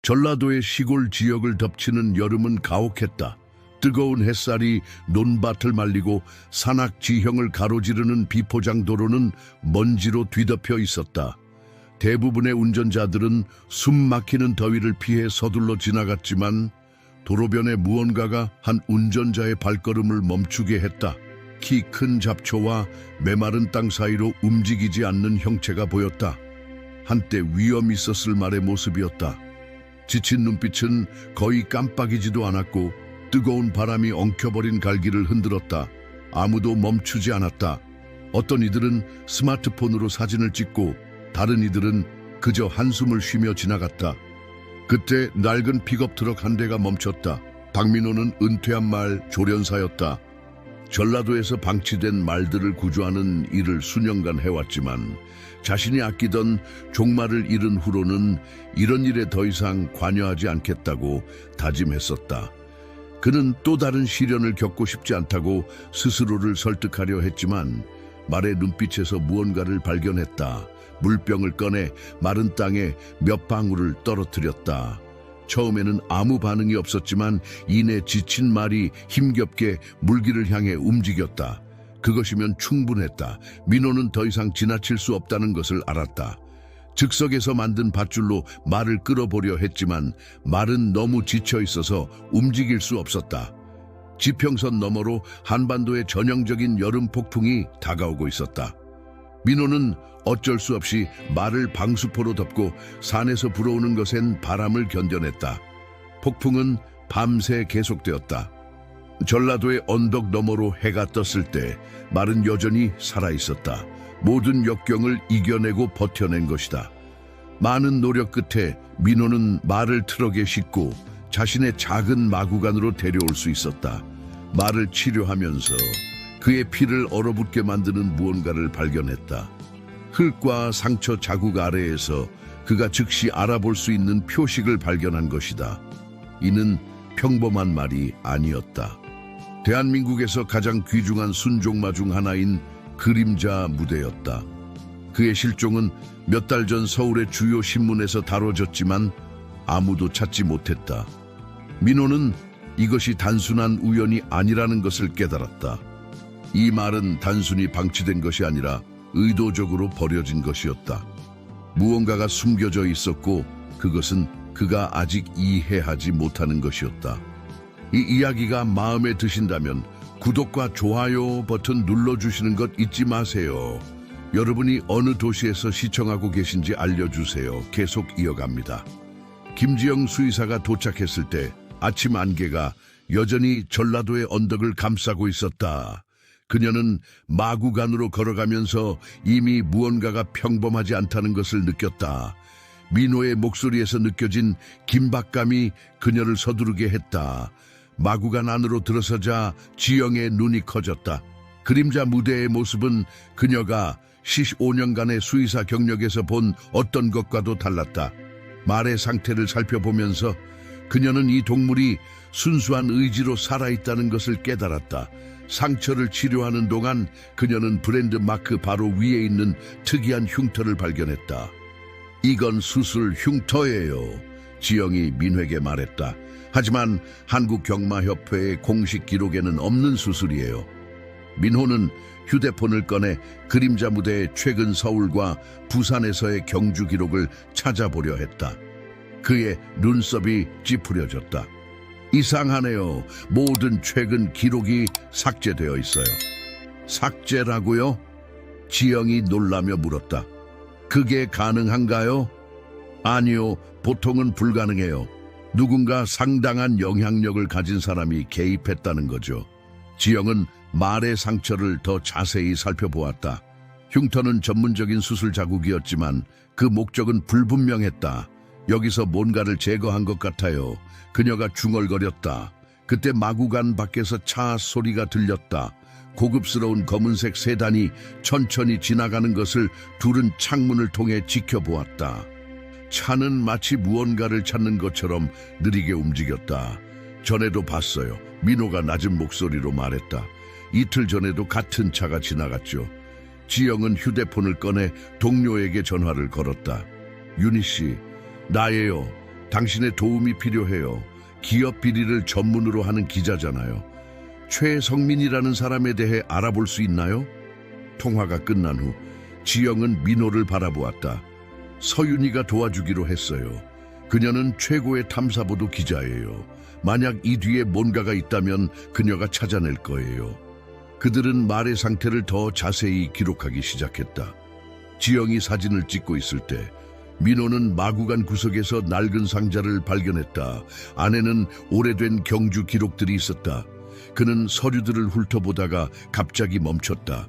전라도의 시골 지역을 덮치는 여름은 가혹했다. 뜨거운 햇살이 논밭을 말리고 산악지형을 가로지르는 비포장 도로는 먼지로 뒤덮여 있었다. 대부분의 운전자들은 숨 막히는 더위를 피해 서둘러 지나갔지만 도로변에 무언가가 한 운전자의 발걸음을 멈추게 했다. 키 큰 잡초와 메마른 땅 사이로 움직이지 않는 형체가 보였다. 한때 위험 있었을 말의 모습이었다. 지친 눈빛은 거의 깜빡이지도 않았고 뜨거운 바람이 엉켜버린 갈기를 흔들었다. 아무도 멈추지 않았다. 어떤 이들은 스마트폰으로 사진을 찍고 다른 이들은 그저 한숨을 쉬며 지나갔다. 그때 낡은 픽업 트럭 한 대가 멈췄다. 박민호는 은퇴한 말 조련사였다. 전라도에서 방치된 말들을 구조하는 일을 수년간 해왔지만 자신이 아끼던 종말을 잃은 후로는 이런 일에 더 이상 관여하지 않겠다고 다짐했었다. 그는 또 다른 시련을 겪고 싶지 않다고 스스로를 설득하려 했지만 말의 눈빛에서 무언가를 발견했다. 물병을 꺼내 마른 땅에 몇 방울을 떨어뜨렸다. 처음에는 아무 반응이 없었지만 이내 지친 말이 힘겹게 물길을 향해 움직였다. 그것이면 충분했다. 민호는 더 이상 지나칠 수 없다는 것을 알았다. 즉석에서 만든 밧줄로 말을 끌어보려 했지만 말은 너무 지쳐 있어서 움직일 수 없었다. 지평선 너머로 한반도의 전형적인 여름 폭풍이 다가오고 있었다. 민호는 어쩔 수 없이 말을 방수포로 덮고 산에서 불어오는 것엔 바람을 견뎌냈다. 폭풍은 밤새 계속되었다. 전라도의 언덕 너머로 해가 떴을 때 말은 여전히 살아있었다. 모든 역경을 이겨내고 버텨낸 것이다. 많은 노력 끝에 민호는 말을 트럭에 싣고 자신의 작은 마구간으로 데려올 수 있었다. 말을 치료하면서 그의 피를 얼어붙게 만드는 무언가를 발견했다. 흙과 상처 자국 아래에서 그가 즉시 알아볼 수 있는 표식을 발견한 것이다. 이는 평범한 말이 아니었다. 대한민국에서 가장 귀중한 순종마 중 하나인 그림자 무대였다. 그의 실종은 몇 달 전 서울의 주요 신문에서 다뤄졌지만 아무도 찾지 못했다. 민호는 이것이 단순한 우연이 아니라는 것을 깨달았다. 이 말은 단순히 방치된 것이 아니라 의도적으로 버려진 것이었다. 무언가가 숨겨져 있었고 그것은 그가 아직 이해하지 못하는 것이었다. 이 이야기가 마음에 드신다면 구독과 좋아요 버튼 눌러주시는 것 잊지 마세요. 여러분이 어느 도시에서 시청하고 계신지 알려주세요. 계속 이어갑니다. 김지영 수의사가 도착했을 때 아침 안개가 여전히 전라도의 언덕을 감싸고 있었다. 그녀는 마구간으로 걸어가면서 이미 무언가가 평범하지 않다는 것을 느꼈다. 민호의 목소리에서 느껴진 긴박감이 그녀를 서두르게 했다. 마구간 안으로 들어서자 지영의 눈이 커졌다. 그림자 무대의 모습은 그녀가 15년간의 수의사 경력에서 본 어떤 것과도 달랐다. 말의 상태를 살펴보면서 그녀는 이 동물이 순수한 의지로 살아있다는 것을 깨달았다. 상처를 치료하는 동안 그녀는 브랜드 마크 바로 위에 있는 특이한 흉터를 발견했다. 이건 수술 흉터예요. 지영이 민호에게 말했다. 하지만 한국경마협회의 공식 기록에는 없는 수술이에요. 민호는 휴대폰을 꺼내 그림자 무대의 최근 서울과 부산에서의 경주 기록을 찾아보려 했다. 그의 눈썹이 찌푸려졌다. 이상하네요. 모든 최근 기록이 삭제되어 있어요. 삭제라고요? 지영이 놀라며 물었다. 그게 가능한가요? 아니요, 보통은 불가능해요. 누군가 상당한 영향력을 가진 사람이 개입했다는 거죠. 지영은 말의 상처를 더 자세히 살펴보았다. 흉터는 전문적인 수술 자국이었지만 그 목적은 불분명했다. 여기서 뭔가를 제거한 것 같아요. 그녀가 중얼거렸다. 그때 마구간 밖에서 차 소리가 들렸다. 고급스러운 검은색 세단이 천천히 지나가는 것을 둘은 창문을 통해 지켜보았다. 차는 마치 무언가를 찾는 것처럼 느리게 움직였다. 전에도 봤어요. 민호가 낮은 목소리로 말했다. 이틀 전에도 같은 차가 지나갔죠. 지영은 휴대폰을 꺼내 동료에게 전화를 걸었다. 윤희 씨, 나예요. 당신의 도움이 필요해요. 기업 비리를 전문으로 하는 기자잖아요. 최성민이라는 사람에 대해 알아볼 수 있나요? 통화가 끝난 후 지영은 민호를 바라보았다. 서윤이가 도와주기로 했어요. 그녀는 최고의 탐사보도 기자예요. 만약 이 뒤에 뭔가가 있다면 그녀가 찾아낼 거예요. 그들은 말의 상태를 더 자세히 기록하기 시작했다. 지영이 사진을 찍고 있을 때 민호는 마구간 구석에서 낡은 상자를 발견했다. 안에는 오래된 경주 기록들이 있었다. 그는 서류들을 훑어보다가 갑자기 멈췄다.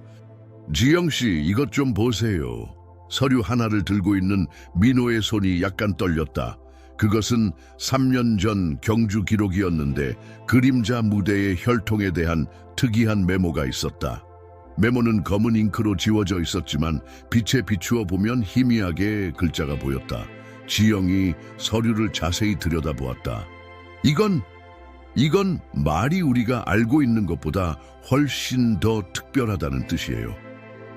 지영씨, 이것 좀 보세요. 서류 하나를 들고 있는 민호의 손이 약간 떨렸다. 그것은 3년 전 경주 기록이었는데 그림자 무대의 혈통에 대한 특이한 메모가 있었다. 메모는 검은 잉크로 지워져 있었지만 빛에 비추어 보면 희미하게 글자가 보였다. 지영이 서류를 자세히 들여다보았다. 이건 말이 우리가 알고 있는 것보다 훨씬 더 특별하다는 뜻이에요.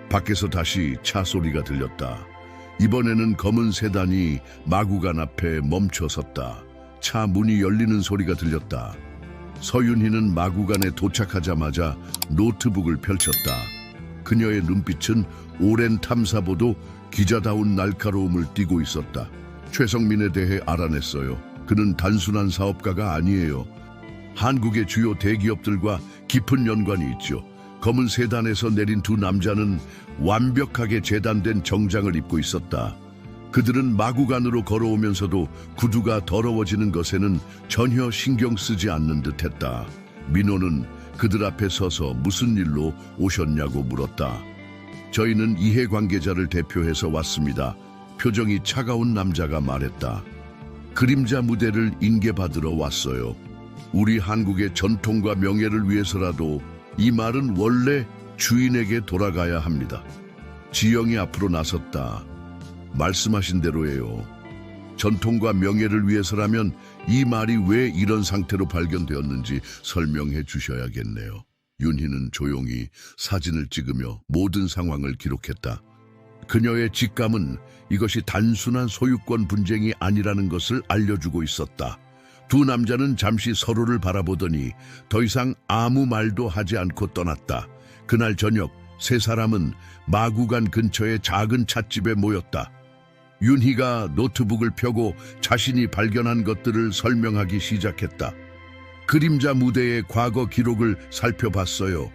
밖에서 다시 차 소리가 들렸다. 이번에는 검은 세단이 마구간 앞에 멈춰 섰다. 차 문이 열리는 소리가 들렸다. 서윤희는 마구간에 도착하자마자 노트북을 펼쳤다. 그녀의 눈빛은 오랜 탐사보도 기자다운 날카로움을 띠고 있었다. 최성민에 대해 알아냈어요. 그는 단순한 사업가가 아니에요. 한국의 주요 대기업들과 깊은 연관이 있죠. 검은 세단에서 내린 두 남자는 완벽하게 재단된 정장을 입고 있었다. 그들은 마구간으로 걸어오면서도 구두가 더러워지는 것에는 전혀 신경 쓰지 않는 듯했다. 민호는 그들 앞에 서서 무슨 일로 오셨냐고 물었다. 저희는 이해관계자를 대표해서 왔습니다. 표정이 차가운 남자가 말했다. 그림자 무대를 인계받으러 왔어요. 우리 한국의 전통과 명예를 위해서라도 이 말은 원래 주인에게 돌아가야 합니다. 지영이 앞으로 나섰다. 말씀하신 대로예요. 전통과 명예를 위해서라면 이 말이 왜 이런 상태로 발견되었는지 설명해 주셔야겠네요. 윤희는 조용히 사진을 찍으며 모든 상황을 기록했다. 그녀의 직감은 이것이 단순한 소유권 분쟁이 아니라는 것을 알려주고 있었다. 두 남자는 잠시 서로를 바라보더니 더 이상 아무 말도 하지 않고 떠났다. 그날 저녁 세 사람은 마구간 근처의 작은 찻집에 모였다. 윤희가 노트북을 펴고 자신이 발견한 것들을 설명하기 시작했다. 그림자 무대의 과거 기록을 살펴봤어요.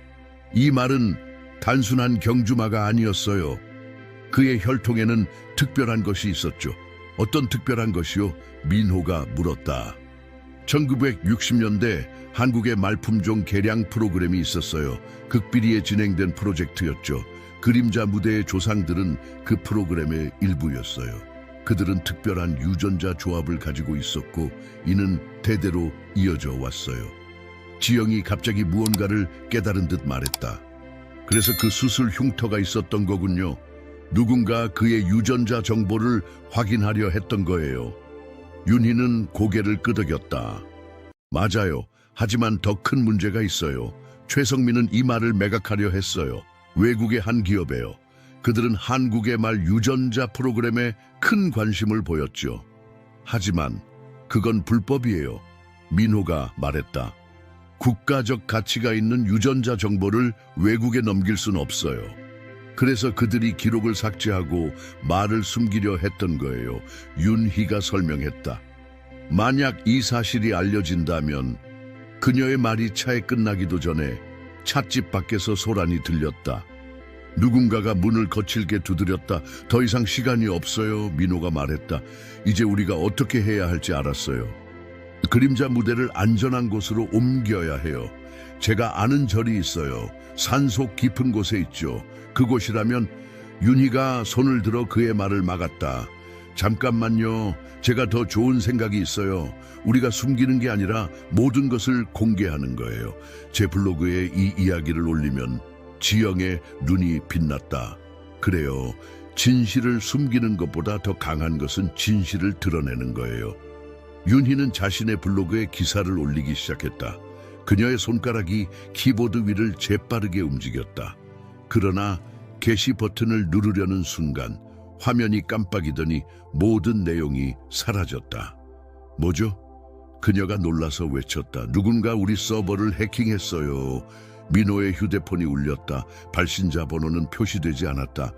이 말은 단순한 경주마가 아니었어요. 그의 혈통에는 특별한 것이 있었죠. 어떤 특별한 것이요? 민호가 물었다. 1960년대 한국의 말품종 개량 프로그램이 있었어요. 극비리에 진행된 프로젝트였죠. 그림자 무대의 조상들은 그 프로그램의 일부였어요. 그들은 특별한 유전자 조합을 가지고 있었고 이는 대대로 이어져 왔어요. 지영이 갑자기 무언가를 깨달은 듯 말했다. 그래서 그 수술 흉터가 있었던 거군요. 누군가 그의 유전자 정보를 확인하려 했던 거예요. 윤희는 고개를 끄덕였다. 맞아요. 하지만 더 큰 문제가 있어요. 최성민은 이 말을 매각하려 했어요. 외국의 한 기업에요. 그들은 한국의 말 유전자 프로그램에 큰 관심을 보였죠. 하지만 그건 불법이에요. 민호가 말했다. 국가적 가치가 있는 유전자 정보를 외국에 넘길 순 없어요. 그래서 그들이 기록을 삭제하고 말을 숨기려 했던 거예요. 윤희가 설명했다. 만약 이 사실이 알려진다면 그녀의 말이 차에 끝나기도 전에 찻집 밖에서 소란이 들렸다. 누군가가 문을 거칠게 두드렸다. 더 이상 시간이 없어요. 민호가 말했다. 이제 우리가 어떻게 해야 할지 알았어요. 그림자 무대를 안전한 곳으로 옮겨야 해요. 제가 아는 절이 있어요. 산속 깊은 곳에 있죠. 그곳이라면 윤희가 손을 들어 그의 말을 막았다. 잠깐만요. 제가 더 좋은 생각이 있어요. 우리가 숨기는 게 아니라 모든 것을 공개하는 거예요. 제 블로그에 이 이야기를 올리면 지영의 눈이 빛났다. 그래요. 진실을 숨기는 것보다 더 강한 것은 진실을 드러내는 거예요. 윤희는 자신의 블로그에 기사를 올리기 시작했다. 그녀의 손가락이 키보드 위를 재빠르게 움직였다. 그러나 게시 버튼을 누르려는 순간 화면이 깜빡이더니 모든 내용이 사라졌다. 뭐죠? 그녀가 놀라서 외쳤다. 누군가 우리 서버를 해킹했어요. 민호의 휴대폰이 울렸다. 발신자 번호는 표시되지 않았다.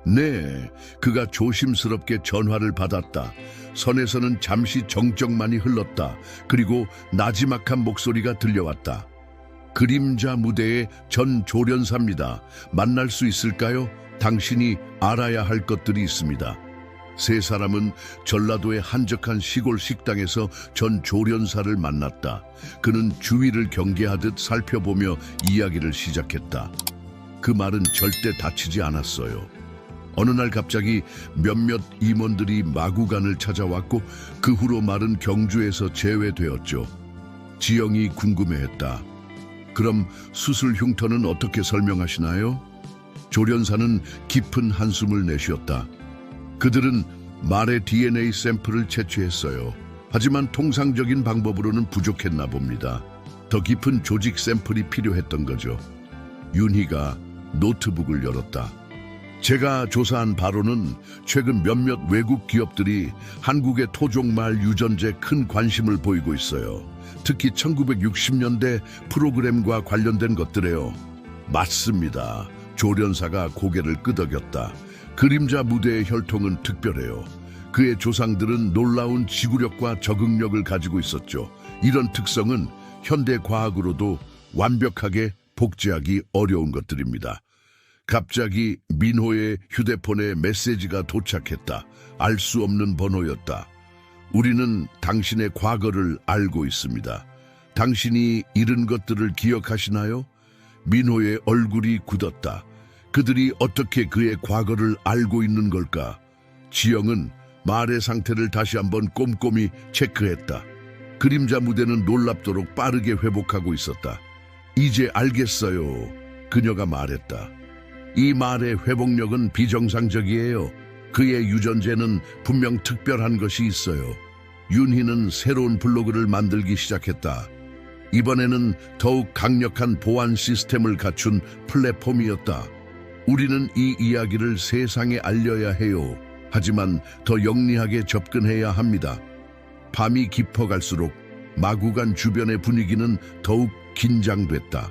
네, 그가 조심스럽게 전화를 받았다. 선에서는 잠시 정적만이 흘렀다. 그리고 나지막한 목소리가 들려왔다. 그림자 무대의 전 조련사입니다. 만날 수 있을까요? 당신이 알아야 할 것들이 있습니다. 세 사람은 전라도의 한적한 시골 식당에서 전 조련사를 만났다. 그는 주위를 경계하듯 살펴보며 이야기를 시작했다. 그 말은 절대 다치지 않았어요. 어느 날 갑자기 몇몇 임원들이 마구간을 찾아왔고 그 후로 말은 경주에서 제외되었죠. 지영이 궁금해했다. 그럼 수술 흉터는 어떻게 설명하시나요? 조련사는 깊은 한숨을 내쉬었다. 그들은 말의 DNA 샘플을 채취했어요. 하지만 통상적인 방법으로는 부족했나 봅니다. 더 깊은 조직 샘플이 필요했던 거죠. 윤희가 노트북을 열었다. 제가 조사한 바로는 최근 몇몇 외국 기업들이 한국의 토종말 유전자에 큰 관심을 보이고 있어요. 특히 1960년대 프로그램과 관련된 것들에요. 맞습니다. 조련사가 고개를 끄덕였다. 그림자 무대의 혈통은 특별해요. 그의 조상들은 놀라운 지구력과 적응력을 가지고 있었죠. 이런 특성은 현대 과학으로도 완벽하게 복제하기 어려운 것들입니다. 갑자기 민호의 휴대폰에 메시지가 도착했다. 알 수 없는 번호였다. 우리는 당신의 과거를 알고 있습니다. 당신이 잃은 것들을 기억하시나요? 민호의 얼굴이 굳었다. 그들이 어떻게 그의 과거를 알고 있는 걸까? 지영은 말의 상태를 다시 한번 꼼꼼히 체크했다. 그림자 무대는 놀랍도록 빠르게 회복하고 있었다. 이제 알겠어요. 그녀가 말했다. 이 말의 회복력은 비정상적이에요. 그의 유전자는 분명 특별한 것이 있어요. 윤희는 새로운 블로그를 만들기 시작했다. 이번에는 더욱 강력한 보안 시스템을 갖춘 플랫폼이었다. 우리는 이 이야기를 세상에 알려야 해요. 하지만 더 영리하게 접근해야 합니다. 밤이 깊어갈수록 마구간 주변의 분위기는 더욱 긴장됐다.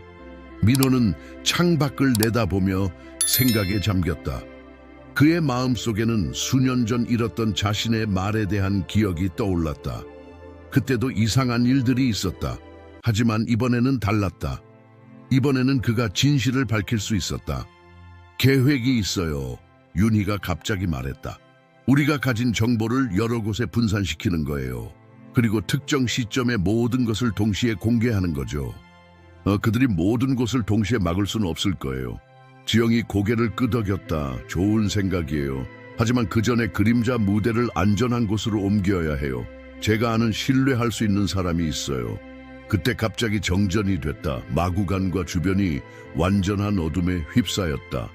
민호는 창밖을 내다보며 생각에 잠겼다. 그의 마음속에는 수년 전 잃었던 자신의 말에 대한 기억이 떠올랐다. 그때도 이상한 일들이 있었다. 하지만 이번에는 달랐다. 이번에는 그가 진실을 밝힐 수 있었다. 계획이 있어요. 윤희가 갑자기 말했다. 우리가 가진 정보를 여러 곳에 분산시키는 거예요. 그리고 특정 시점에 모든 것을 동시에 공개하는 거죠. 그들이 모든 곳을 동시에 막을 수는 없을 거예요. 지영이 고개를 끄덕였다. 좋은 생각이에요. 하지만 그 전에 그림자 무대를 안전한 곳으로 옮겨야 해요. 제가 아는 신뢰할 수 있는 사람이 있어요. 그때 갑자기 정전이 됐다. 마구간과 주변이 완전한 어둠에 휩싸였다.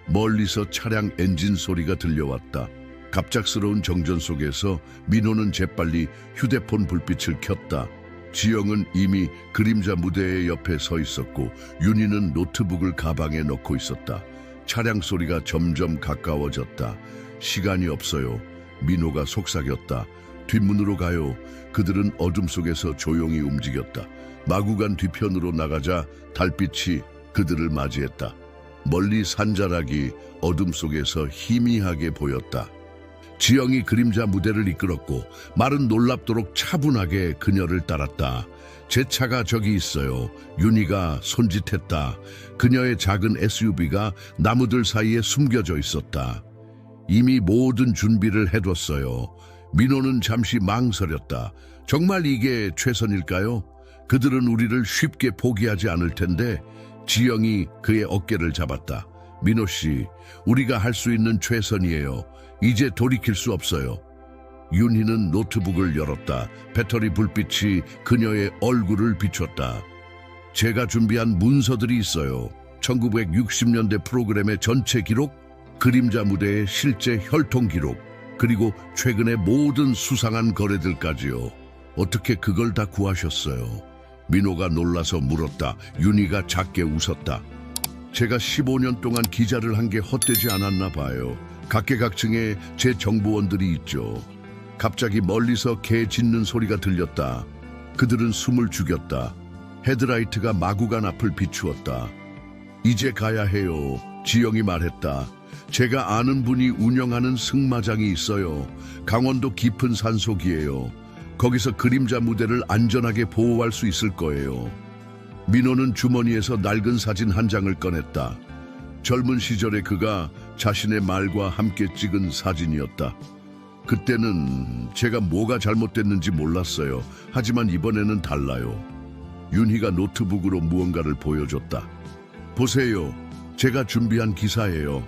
멀리서 차량 엔진 소리가 들려왔다. 갑작스러운 정전 속에서 민호는 재빨리 휴대폰 불빛을 켰다. 지영은 이미 그림자 무대의 옆에 서 있었고 윤희는 노트북을 가방에 넣고 있었다. 차량 소리가 점점 가까워졌다. 시간이 없어요. 민호가 속삭였다. 뒷문으로 가요. 그들은 어둠 속에서 조용히 움직였다. 마구간 뒤편으로 나가자 달빛이 그들을 맞이했다. 멀리 산자락이 어둠 속에서 희미하게 보였다. 지영이 그림자 무대를 이끌었고 말은 놀랍도록 차분하게 그녀를 따랐다. 제 차가 저기 있어요. 윤희가 손짓했다. 그녀의 작은 SUV가 나무들 사이에 숨겨져 있었다. 이미 모든 준비를 해뒀어요. 민호는 잠시 망설였다. 정말 이게 최선일까요? 그들은 우리를 쉽게 포기하지 않을 텐데. 지영이 그의 어깨를 잡았다. 민호 씨, 우리가 할 수 있는 최선이에요. 이제 돌이킬 수 없어요. 윤희는 노트북을 열었다. 배터리 불빛이 그녀의 얼굴을 비췄다. 제가 준비한 문서들이 있어요. 1960년대 프로그램의 전체 기록, 그림자 무대의 실제 혈통 기록, 그리고 최근의 모든 수상한 거래들까지요. 어떻게 그걸 다 구하셨어요? 민호가 놀라서 물었다. 윤희가 작게 웃었다. 제가 15년 동안 기자를 한 게 헛되지 않았나 봐요. 각계각층에 제 정보원들이 있죠. 갑자기 멀리서 개 짖는 소리가 들렸다. 그들은 숨을 죽였다. 헤드라이트가 마구간 앞을 비추었다. 이제 가야 해요. 지영이 말했다. 제가 아는 분이 운영하는 승마장이 있어요. 강원도 깊은 산속이에요. 거기서 그림자 무대를 안전하게 보호할 수 있을 거예요. 민호는 주머니에서 낡은 사진 한 장을 꺼냈다. 젊은 시절의 그가 자신의 말과 함께 찍은 사진이었다. 그때는 제가 뭐가 잘못됐는지 몰랐어요. 하지만 이번에는 달라요. 윤희가 노트북으로 무언가를 보여줬다. 보세요. 제가 준비한 기사예요.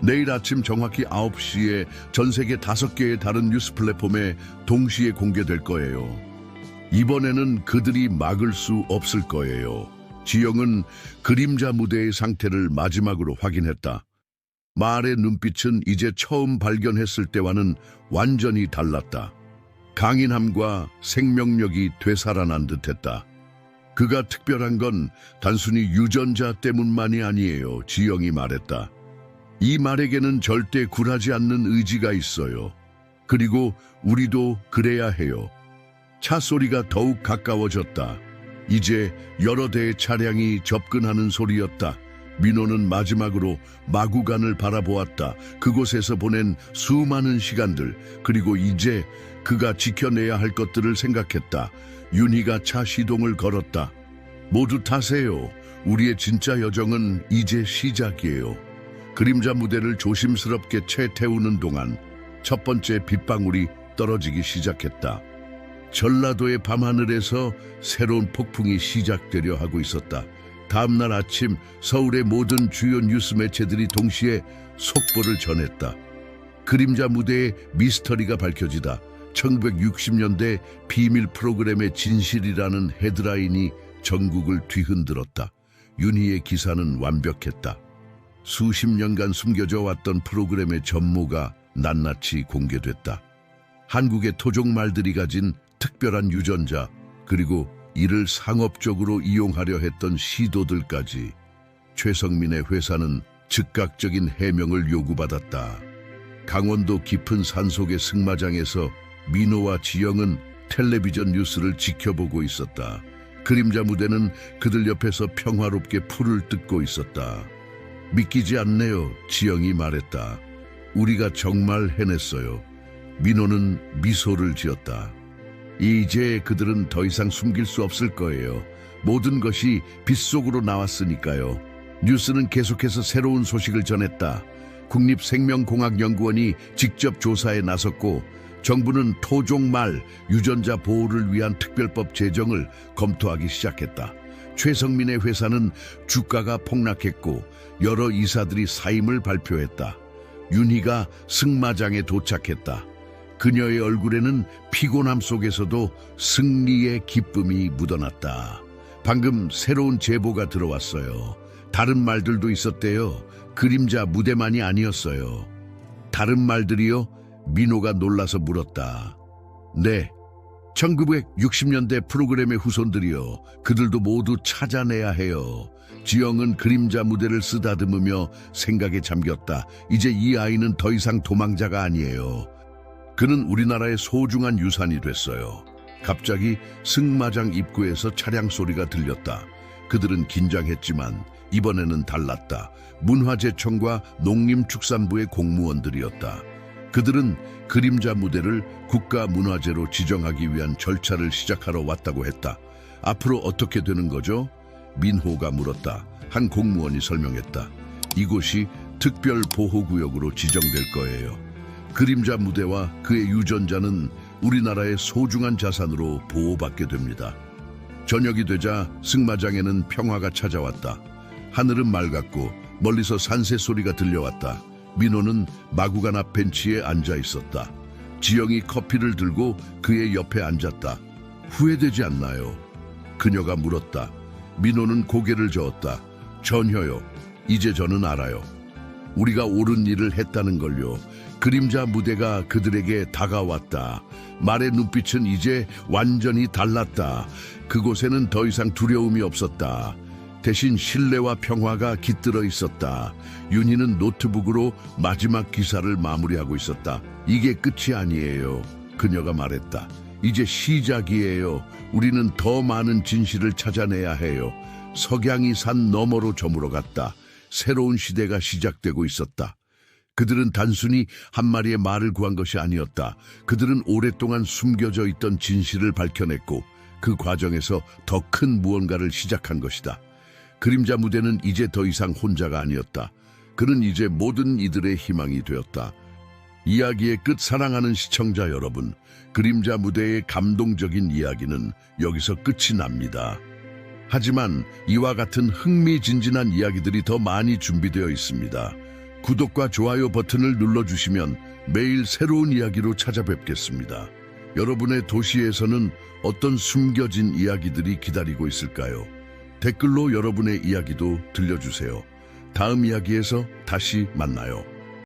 내일 아침 정확히 9시에 전 세계 5개의 다른 뉴스 플랫폼에 동시에 공개될 거예요. 이번에는 그들이 막을 수 없을 거예요. 지영은 그림자 무대의 상태를 마지막으로 확인했다. 말의 눈빛은 이제 처음 발견했을 때와는 완전히 달랐다. 강인함과 생명력이 되살아난 듯했다. 그가 특별한 건 단순히 유전자 때문만이 아니에요. 지영이 말했다. 이 말에게는 절대 굴하지 않는 의지가 있어요. 그리고 우리도 그래야 해요. 차 소리가 더욱 가까워졌다. 이제 여러 대의 차량이 접근하는 소리였다. 민호는 마지막으로 마구간을 바라보았다. 그곳에서 보낸 수많은 시간들, 그리고 이제 그가 지켜내야 할 것들을 생각했다. 윤희가 차 시동을 걸었다. 모두 타세요. 우리의 진짜 여정은 이제 시작이에요. 그림자 무대를 조심스럽게 채 태우는 동안 첫 번째 빗방울이 떨어지기 시작했다. 전라도의 밤하늘에서 새로운 폭풍이 시작되려 하고 있었다. 다음날 아침 서울의 모든 주요 뉴스 매체들이 동시에 속보를 전했다. 그림자 무대의 미스터리가 밝혀지다. 1960년대 비밀 프로그램의 진실이라는 헤드라인이 전국을 뒤흔들었다. 윤희의 기사는 완벽했다. 수십 년간 숨겨져 왔던 프로그램의 전모가 낱낱이 공개됐다. 한국의 토종말들이 가진 특별한 유전자, 그리고 이를 상업적으로 이용하려 했던 시도들까지. 최성민의 회사는 즉각적인 해명을 요구받았다. 강원도 깊은 산속의 승마장에서 민호와 지영은 텔레비전 뉴스를 지켜보고 있었다. 그림자 무대는 그들 옆에서 평화롭게 풀을 뜯고 있었다. 믿기지 않네요. 지영이 말했다. 우리가 정말 해냈어요. 민호는 미소를 지었다. 이제 그들은 더 이상 숨길 수 없을 거예요. 모든 것이 빗속으로 나왔으니까요. 뉴스는 계속해서 새로운 소식을 전했다. 국립생명공학연구원이 직접 조사에 나섰고, 정부는 토종말 유전자 보호를 위한 특별법 제정을 검토하기 시작했다. 최성민의 회사는 주가가 폭락했고 여러 이사들이 사임을 발표했다. 윤희가 승마장에 도착했다. 그녀의 얼굴에는 피곤함 속에서도 승리의 기쁨이 묻어났다. 방금 새로운 제보가 들어왔어요. 다른 말들도 있었대요. 그림자 무대만이 아니었어요. 다른 말들이요? 민호가 놀라서 물었다. 네, 1960년대 프로그램의 후손들이요. 그들도 모두 찾아내야 해요. 지영은 그림자 무대를 쓰다듬으며 생각에 잠겼다. 이제 이 아이는 더 이상 도망자가 아니에요. 그는 우리나라의 소중한 유산이 됐어요. 갑자기 승마장 입구에서 차량 소리가 들렸다. 그들은 긴장했지만 이번에는 달랐다. 문화재청과 농림축산부의 공무원들이었다. 그들은 그림자 무대를 국가문화재로 지정하기 위한 절차를 시작하러 왔다고 했다. 앞으로 어떻게 되는 거죠? 민호가 물었다. 한 공무원이 설명했다. 이곳이 특별보호구역으로 지정될 거예요. 그림자 무대와 그의 유전자는 우리나라의 소중한 자산으로 보호받게 됩니다. 저녁이 되자 승마장에는 평화가 찾아왔다. 하늘은 맑았고 멀리서 산새 소리가 들려왔다. 민호는 마구간 앞 벤치에 앉아 있었다. 지영이 커피를 들고 그의 옆에 앉았다. 후회되지 않나요? 그녀가 물었다. 민호는 고개를 저었다. 전혀요. 이제 저는 알아요. 우리가 옳은 일을 했다는 걸요. 그림자 무대가 그들에게 다가왔다. 말의 눈빛은 이제 완전히 달랐다. 그곳에는 더 이상 두려움이 없었다. 대신 신뢰와 평화가 깃들어 있었다. 윤희는 노트북으로 마지막 기사를 마무리하고 있었다. 이게 끝이 아니에요. 그녀가 말했다. 이제 시작이에요. 우리는 더 많은 진실을 찾아내야 해요. 석양이 산 너머로 저물어 갔다. 새로운 시대가 시작되고 있었다. 그들은 단순히 한 마리의 말을 구한 것이 아니었다. 그들은 오랫동안 숨겨져 있던 진실을 밝혀냈고 그 과정에서 더 큰 무언가를 시작한 것이다. 그림자 무대는 이제 더 이상 혼자가 아니었다. 그는 이제 모든 이들의 희망이 되었다. 이야기의 끝. 사랑하는 시청자 여러분, 그림자 무대의 감동적인 이야기는 여기서 끝이 납니다. 하지만 이와 같은 흥미진진한 이야기들이 더 많이 준비되어 있습니다. 구독과 좋아요 버튼을 눌러주시면 매일 새로운 이야기로 찾아뵙겠습니다. 여러분의 도시에서는 어떤 숨겨진 이야기들이 기다리고 있을까요? 댓글로 여러분의 이야기도 들려주세요. 다음 이야기에서 다시 만나요.